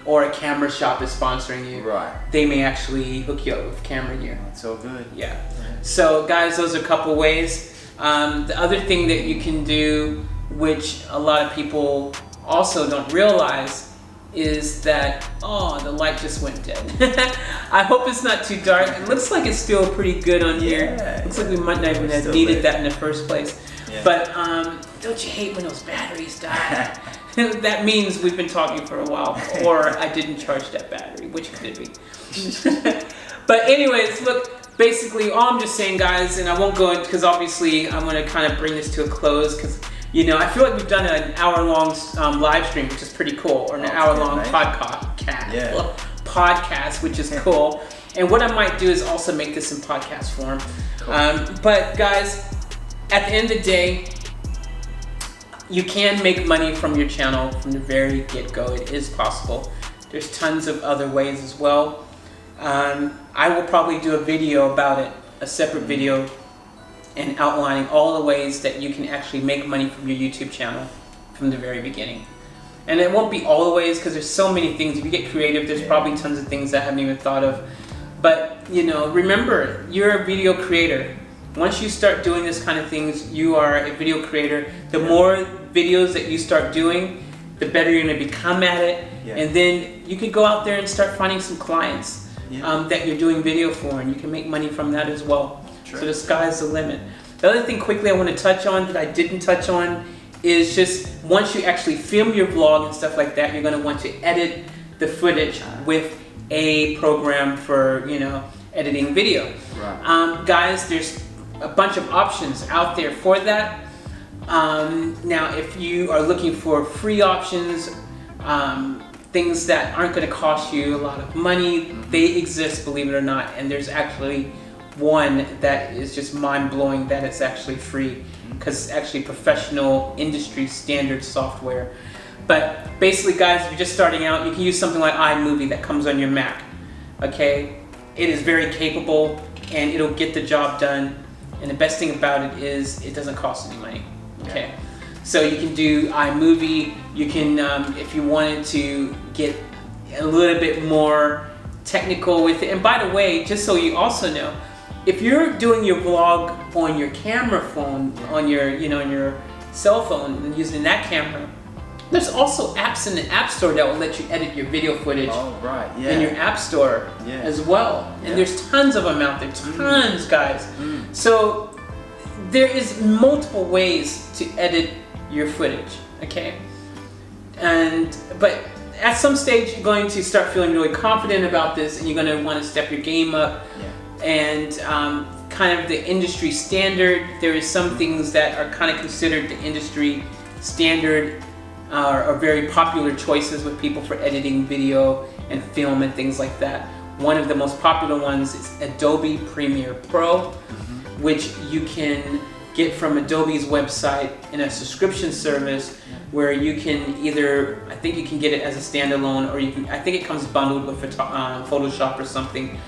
or a camera shop is sponsoring you, Right. they may actually hook you up with camera gear. It's all good. Yeah. So guys, those are a couple ways. The other thing that you can do, which a lot of people also don't realize, is that, oh, the light just went dead. I hope it's not too dark. It looks like it's still pretty good on here. Looks like we might not even have needed that in the first place. Yeah. But don't you hate when those batteries die? That means we've been talking for a while, or I didn't charge that battery, which could it be? But anyways, look, basically all I'm just saying, guys, and I won't go into, because obviously I'm going to kind of bring this to a close, because you know, I feel like we've done an hour-long live stream, which is pretty cool, or an hour-long podcast, which is cool. And what I might do is also make this in podcast form. Cool. But guys, at the end of the day, you can make money from your channel from the very get-go. It is possible. There's tons of other ways as well. I will probably do a video about it, a separate video, and outlining all the ways that you can actually make money from your YouTube channel from the very beginning. And it won't be all the ways, because there's so many things. If you get creative, there's probably tons of things I haven't even thought of. But you know, remember, you're a video creator. Once you start doing this kind of things, you are a video creator. The more videos that you start doing, the better you're gonna become at it. And then you can go out there and start finding some clients that you're doing video for, and you can make money from that as well. So the sky's the limit. The other thing quickly I want to touch on that I didn't touch on is just once you actually film your vlog and stuff like that, you're going to want to edit the footage with a program for, you know, editing video. Guys, there's a bunch of options out there for that. Now, if you are looking for free options, things that aren't going to cost you a lot of money, they exist, believe it or not, and there's actually one that is just mind-blowing that it's actually free, because it's actually professional industry standard software. But basically, guys, if you're just starting out, you can use something like iMovie that comes on your Mac. Okay, it is very capable and it'll get the job done, and the best thing about it is it doesn't cost any money. Okay, so you can do iMovie. You can, if you wanted to get a little bit more technical with it. And by the way, just so you also know, if you're doing your vlog on your camera phone, on your, you know, on your cell phone, and using that camera, there's also apps in the App Store that will let you edit your video footage in your App Store as well. And there's tons of them out there, tons, guys. So there is multiple ways to edit your footage, okay? But at some stage, you're going to start feeling really confident about this, and you're going to want to step your game up. And kind of the industry standard, there is some things that are kind of considered the industry standard, are very popular choices with people for editing video and film and things like that. One of the most popular ones is Adobe Premiere Pro, which you can get from Adobe's website in a subscription service, where you can either, I think you can get it as a standalone, or you can, I think it comes bundled with Photoshop or something.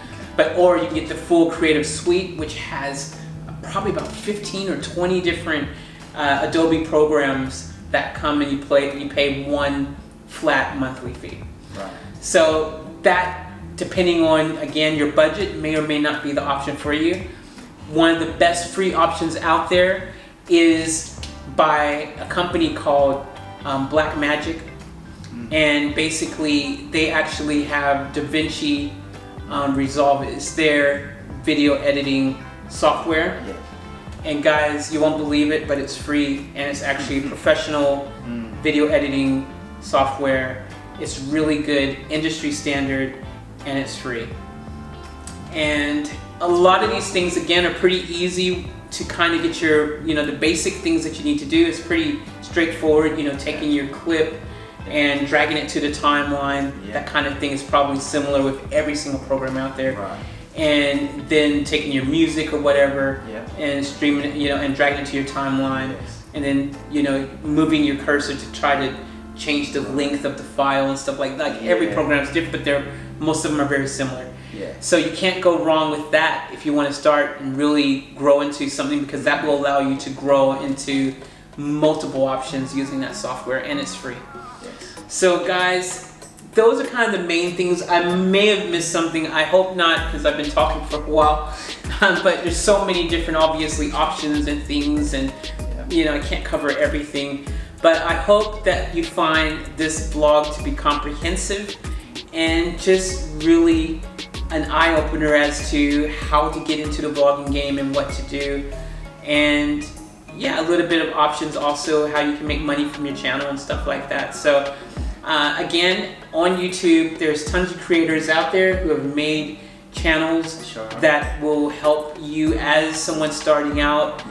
Or you can get the full Creative Suite, which has probably about 15 or 20 different Adobe programs that come, and you pay one flat monthly fee. So that, depending on, again, your budget, may or may not be the option for you. One of the best free options out there is by a company called Blackmagic, and basically they actually have DaVinci Resolve. It's their video editing software. And guys, you won't believe it, but it's free, and it's actually professional video editing software. It's really good, industry standard, and it's free. And a lot of these things, again, are pretty easy to kind of get your, you know, the basic things that you need to do is pretty straightforward. You know, taking your clip and dragging it to the timeline, that kind of thing is probably similar with every single program out there. And then taking your music or whatever and streaming it, you know, and dragging it to your timeline. and then, you know, moving your cursor to try to change the length of the file and stuff like that. Like every program is different, but most of them are very similar. Yeah. So you can't go wrong with that if you want to start and really grow into something, because that will allow you to grow into multiple options using that software, and it's free. Yes. So guys, those are kind of the main things. I may have missed something. I hope not, because I've been talking for a while. But there's so many different, obviously, options and things, and you know, I can't cover everything. But I hope that you find this vlog to be comprehensive and just really an eye-opener as to how to get into the vlogging game and what to do. And yeah, a little bit of options also, how you can make money from your channel and stuff like that. So again, on YouTube, there's tons of creators out there who have made channels that will help you as someone starting out.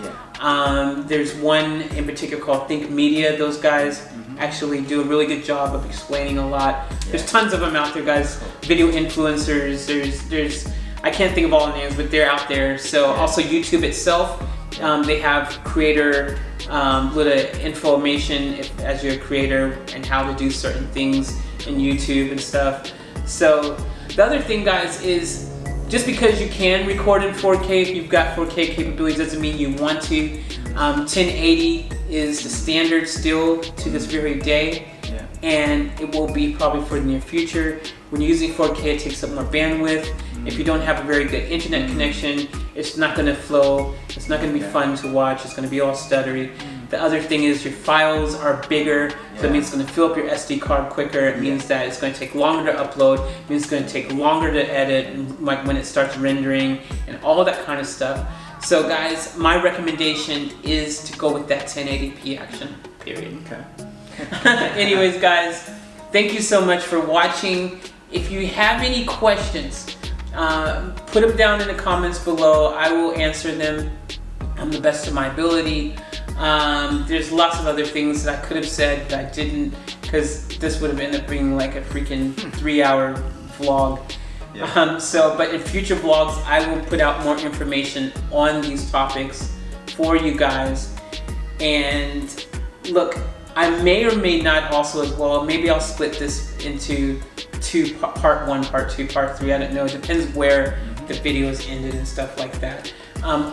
There's one in particular called Think Media. Those guys actually do a really good job of explaining a lot. There's tons of them out there, guys. Video influencers. There's I can't think of all the names, but they're out there. So also YouTube itself, they have creator little information as you're a creator and how to do certain things in YouTube and stuff. So the other thing, guys, is just because you can record in 4K, if you've got 4K capabilities, doesn't mean you want to. 1080 is the standard still to this very day, and it will be probably for the near future. When you're using 4K, it takes up more bandwidth. If you don't have a very good internet connection, it's not going to flow. It's not going to be fun to watch. It's going to be all stuttery. The other thing is your files are bigger, so it means it's going to fill up your SD card quicker. It means that it's going to take longer to upload. It means it's going to take longer to edit, and like when it starts rendering and all that kind of stuff. So guys, my recommendation is to go with that 1080p action, period. Anyways, guys, thank you so much for watching. If you have any questions, put them down in the comments below. I will answer them to the best of my ability. There's lots of other things that I could have said that I didn't, because this would have ended up being like a freaking 3-hour vlog. But in future vlogs, I will put out more information on these topics for you guys. And look, I may or may not also as well, maybe I'll split this into part 1, part 2, part 3, I don't know. It depends where the videos ended and stuff like that.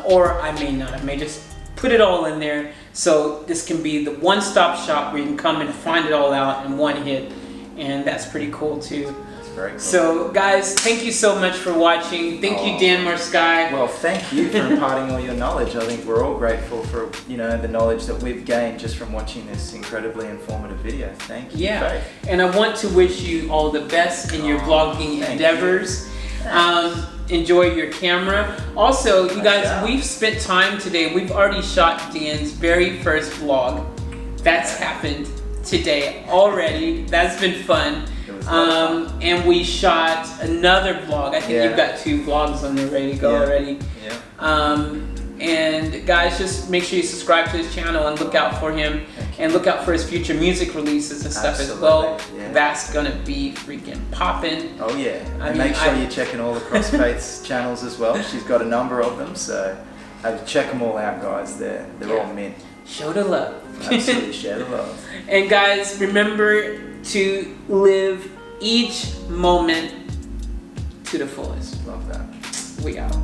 Or I may not, I may just put it all in there, so this can be the one-stop shop where you can come and find it all out in one hit, and that's pretty cool too. That's very cool. So guys, thank you so much for watching. Thank you, Dan Marsky. Well, thank you for imparting all your knowledge. I think we're all grateful for, you know, the knowledge that we've gained just from watching this incredibly informative video. Thank you. Yeah, and I want to wish you all the best in your vlogging endeavors. Enjoy your camera. Also, you guys, we've spent time today. We've already shot Dan's very first vlog. That's happened today already. That's been fun. And we shot another vlog. I think you've got 2 vlogs on there ready to go already. And guys, just make sure you subscribe to his channel and look out for him, and look out for his future music releases and stuff as well. That's gonna be freaking popping. Oh yeah, and make sure you're checking all the Crossfaith's channels as well. She's got a number of them, so check them all out, guys. They're all mint. Show the love. Absolutely, share the love. And guys, remember to live each moment to the fullest. Love that. We out.